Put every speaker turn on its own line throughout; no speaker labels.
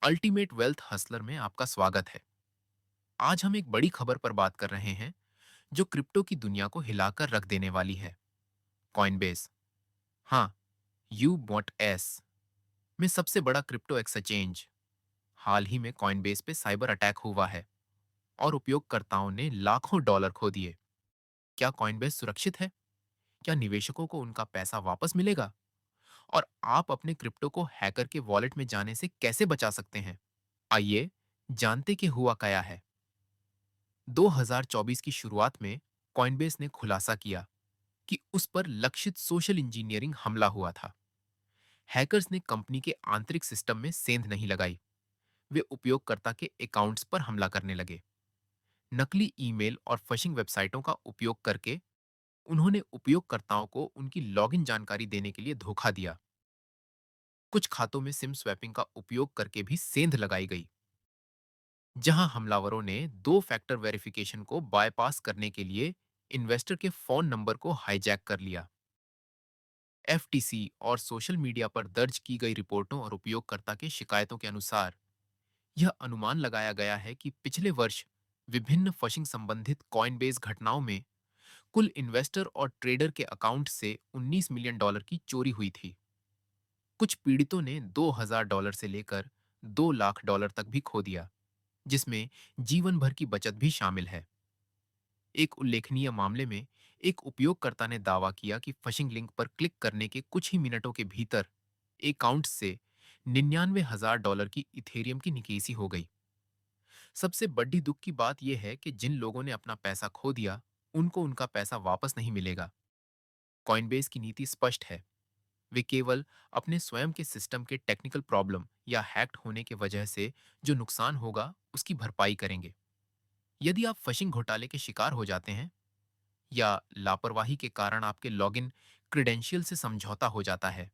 Ultimate wealth Hustler में आपका स्वागत है। आज हम एक बड़ी खबर पर बात कर रहे हैं जो क्रिप्टो की दुनिया को हिलाकर रख देने वाली है। कॉइनबेस, हाँ, यू बॉट एस में सबसे बड़ा क्रिप्टो एक्सचेंज। हाल ही में कॉइनबेस पे साइबर अटैक हुआ है और उपयोगकर्ताओं ने लाखों डॉलर खो दिए। क्या कॉइनबेस सुरक्षित है? क्या निवेशकों को उनका पैसा वापस मिलेगा? और आप अपने क्रिप्टो को हैकर के वॉलेट में जाने से कैसे बचा सकते हैं? आइए जानते कि हुआ क्या है। 2024 की शुरुआत में कॉइनबेस ने खुलासा किया कि उस पर लक्षित सोशल इंजीनियरिंग हमला हुआ था। हैकर्स ने कंपनी के आंतरिक सिस्टम में सेंध नहीं लगाई। वे उपयोगकर्ता के अकाउंट्स पर हमला करने लगे। नकली ईमेल और फिशिंग वेबसाइटों का उपयोग करके उन्होंने उपयोगकर्ताओं को उनकी लॉगिन जानकारी देने के लिए धोखा दिया। कुछ खातों में सिम स्वैपिंग का उपयोग करके भी सेंध लगाई गई, जहां हमलावरों ने दो फैक्टर वेरिफिकेशन को बायपास करने के लिए इन्वेस्टर के फोन नंबर को हाईजैक कर लिया। एफटीसी और सोशल मीडिया पर दर्ज की गई रिपोर्टों और उपयोगकर्ता के शिकायतों के अनुसार यह अनुमान लगाया गया है कि पिछले वर्ष विभिन्न फशिंग संबंधित कॉइनबेस घटनाओं में कुल इन्वेस्टर और ट्रेडर के अकाउंट से $19 मिलियन की चोरी हुई थी। कुछ पीड़ितों ने $2,000 से लेकर $2 लाख तक भी खो दिया, जिसमें जीवन भर की बचत भी शामिल है। एक उल्लेखनीय मामले में एक उपयोगकर्ता ने दावा किया कि फिशिंग लिंक पर क्लिक करने के कुछ ही मिनटों के भीतर अकाउंट से $99,000 की इथेरियम की निकासी हो गई। सबसे बड़ी दुख की बात यह है कि जिन लोगों ने अपना पैसा खो दिया, उनको उनका पैसा वापस नहीं मिलेगा। कॉइनबेस की नीति स्पष्ट है। वे केवल अपने स्वयं के सिस्टम के टेक्निकल प्रॉब्लम या हैक्ड होने के वजह से जो नुकसान होगा उसकी भरपाई करेंगे। यदि आप फिशिंग घोटाले के शिकार हो जाते हैं या लापरवाही के कारण आपके लॉगिन क्रेडेंशियल से समझौता हो जाता है,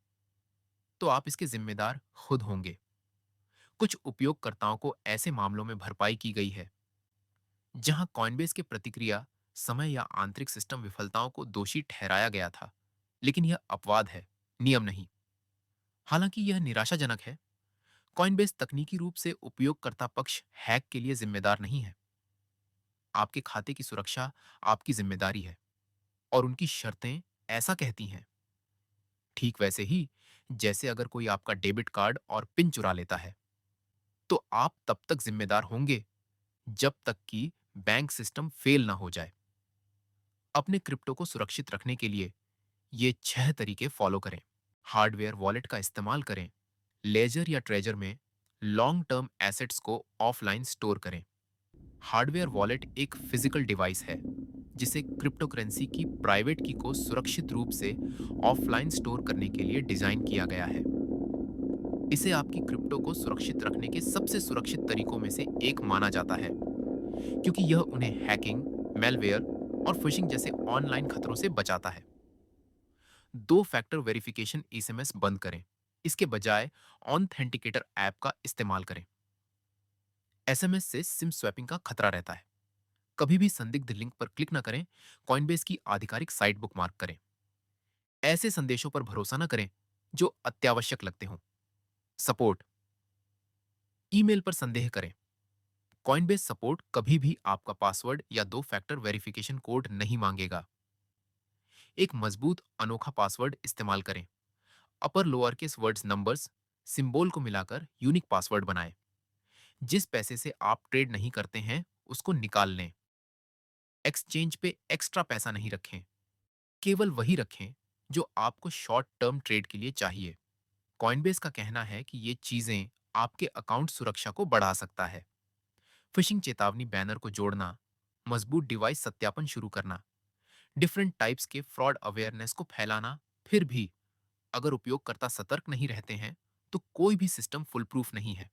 तो आप इसके जिम्मेदार खुद होंगे। कुछ उपयोगकर्ताओं को ऐसे मामलों में भरपाई की गई है जहां कॉइनबेस के प्रतिक्रिया समय या आंतरिक सिस्टम विफलताओं को दोषी ठहराया गया था, लेकिन यह अपवाद है, नियम नहीं। हालांकि यह निराशाजनक है, कॉइनबेस तकनीकी रूप से उपयोगकर्ता पक्ष हैक के लिए जिम्मेदार नहीं है। आपके खाते की सुरक्षा आपकी जिम्मेदारी है और उनकी शर्तें ऐसा कहती हैं। ठीक वैसे ही जैसे अगर कोई आपका डेबिट कार्ड और पिन चुरा लेता है, तो आप तब तक जिम्मेदार होंगे जब तक कि बैंक सिस्टम फेल ना हो जाए। अपने क्रिप्टो को सुरक्षित रखने के लिए ये 6 तरीके फॉलो करें। हार्डवेयर वॉलेट का इस्तेमाल करें। लेजर या ट्रेजर में लॉन्ग टर्म एसेट्स को ऑफलाइन स्टोर करें। हार्डवेयर वॉलेट एक फिजिकल डिवाइस है जिसे क्रिप्टो करेंसी की प्राइवेट की को सुरक्षित रूप से ऑफलाइन स्टोर करने के लिए डिजाइन किया गया है। इसे आपकी क्रिप्टो को सुरक्षित रखने के सबसे सुरक्षित तरीकों में से एक माना जाता है, क्योंकि यह उन्हें हैकिंग, मेलवेयर और फिशिंग जैसे ऑनलाइन खतरों से बचाता है। दो फैक्टर वेरिफिकेशन एसएमएस बंद करें। इसके बजाय ऑथेंटिकेटर ऐप का इस्तेमाल करें। एसएमएस से सिम स्वैपिंग का खतरा रहता है। कभी भी संदिग्ध लिंक पर क्लिक न करें। कॉइनबेस की आधिकारिक साइट बुकमार्क करें। ऐसे संदेशों पर भरोसा न करें जो अत्यावश्यक लगते हों। सपोर्ट, ईमेल पर संदेह करें। कॉइनबेस सपोर्ट कभी भी आपका पासवर्ड या दो फैक्टर वेरिफिकेशन कोड नहीं मांगेगा। एक मजबूत अनोखा पासवर्ड इस्तेमाल करें। Upper lower case words, numbers, symbol को मिलाकर यूनिक पासवर्ड बनाएं। जिस पैसे से आप ट्रेड नहीं करते हैं उसको निकाल लें। एक्सचेंज पे एक्स्ट्रा पैसा नहीं रखें। केवल वही रखें जो आपको शॉर्ट टर्म ट्रेड के लिए चाहिए। कॉइनबेस का कहना है कि ये चीजें आपके अकाउंट सुरक्षा को बढ़ा सकता है। फिशिंग चेतावनी बैनर को जोड़ना, मजबूत डिवाइस सत्यापन शुरू करना, डिफरेंट टाइप्स के फ्रॉड अवेयरनेस को फैलाना। फिर भी अगर उपयोगकर्ता सतर्क नहीं रहते हैं तो कोई भी सिस्टम फुल प्रूफ नहीं है।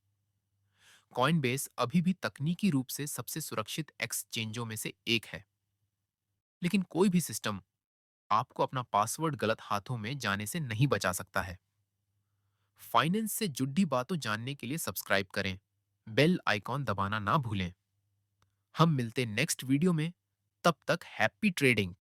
कॉइनबेस अभी भी तकनीकी रूप से सबसे सुरक्षित एक्सचेंजों में से एक है, लेकिन कोई भी सिस्टम आपको अपना पासवर्ड गलत हाथों में जाने से नहीं बचा सकता है। फाइनेंस से जुड़ी बातों जानने के लिए सब्सक्राइब करें। बेल आइकॉन दबाना ना भूलें। हम मिलते नेक्स्ट वीडियो में। तब तक हैप्पी ट्रेडिंग।